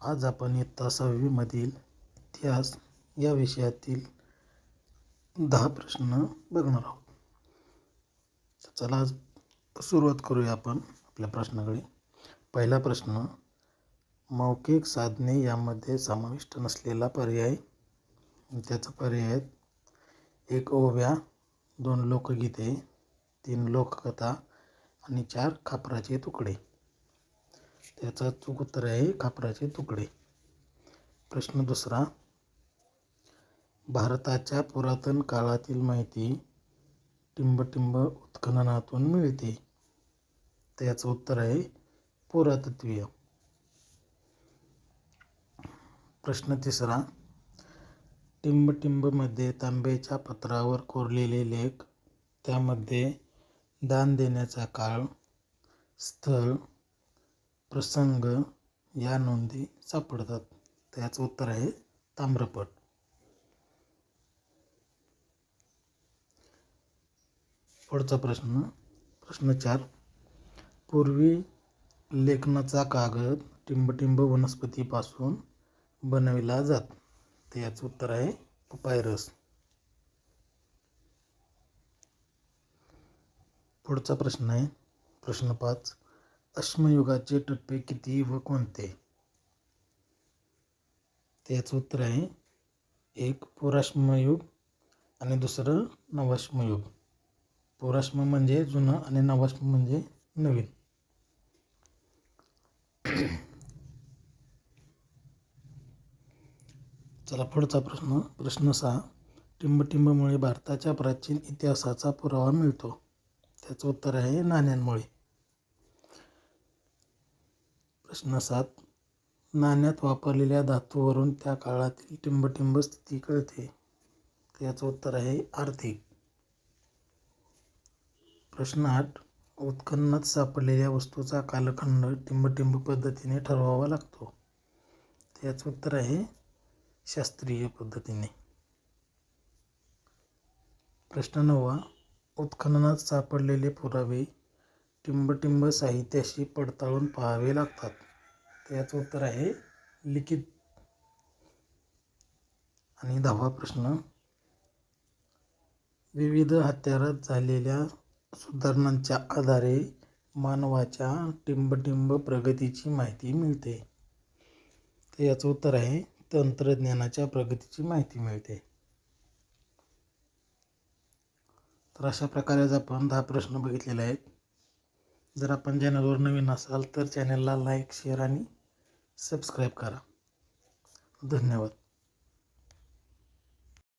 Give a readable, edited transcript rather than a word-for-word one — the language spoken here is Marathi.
आज आपण इयत्ता 6वी मधील इतिहास या विषयातील 10 प्रश्न बघणार आहोत. चला आज सुरुवात करूया आपण आपल्या प्रश्नाकडे. पहिला प्रश्न, मौखिक साधने यामध्ये समाविष्ट नसलेला पर्याय. त्याचा पर्याय आहेत: 1 ओव्या, 2 लोकगीते, 3 लोककथा आणि 4 खापराचे तुकडे. त्याचा चूक उत्तर आहे खापराचे तुकडे. प्रश्न दुसरा, भारताच्या पुरातन काळातील माहिती टिंबटिंब उत्खननातून मिळते. त्याचं उत्तर आहे पुरातत्वीय. प्रश्न तिसरा, टिंबटिंबमध्ये तांब्याच्या पत्रावर कोरलेले लेख, त्यामध्ये दान देण्याचा काळ, स्थळ, प्रसंग या नोंदी सापडतात. त्याचं उत्तर आहे ताम्रपट. पुढचा प्रश्न, प्रश्न 4, पूर्वी लेखनाचा कागद टिंबटिंब वनस्पतीपासून बनविला जात. त्याचं उत्तर आहे पपायरस. पुढचा प्रश्न आहे प्रश्न 5, अश्मयुगाचे टप्पे किती व कोणते. त्याचं उत्तर आहे 1 पुराश्मयुग आणि दुसरं नवाश्मयुग. पुराश्म म्हणजे जुनं आणि नवाश्म म्हणजे नवीन. चला पुढचा प्रश्न, प्रश्न 6, टिंबटिंबमुळे भारताच्या प्राचीन इतिहासाचा पुरावा मिळतो. त्याचं उत्तर आहे नाण्यांमुळे. प्रश्न 7, नाण्यात वापरलेल्या धातूवरून त्या काळातील टिंबटिंब स्थिती कळते. त्याचं उत्तर आहे आर्थिक. प्रश्न 8, उत्खननात सापडलेल्या वस्तूचा कालखंड टिंबटिंब पद्धतीने ठरवावा लागतो. त्याचं उत्तर आहे शास्त्रीय पद्धतीने. प्रश्न 9, उत्खननात सापडलेले पुरावे टिंबटिंब साहित्याशी पडताळून पाहावे लागतात. त्याचं उत्तर आहे लिखित. आणि 10वा प्रश्न, विविध हत्यारात झालेल्या सुधारणांच्या आधारे मानवाच्या टिंबटिंब प्रगतीची माहिती मिळते. तर याचं उत्तर आहे तंत्रज्ञानाच्या प्रगतीची माहिती मिळते. तर अशा प्रकारे आज आपण 10 प्रश्न बघितलेले आहेत. जर आपण चॅनलवर नवीन असाल तर चॅनलला लाईक, शेअर आणि सबस्क्राईब करा. धन्यवाद.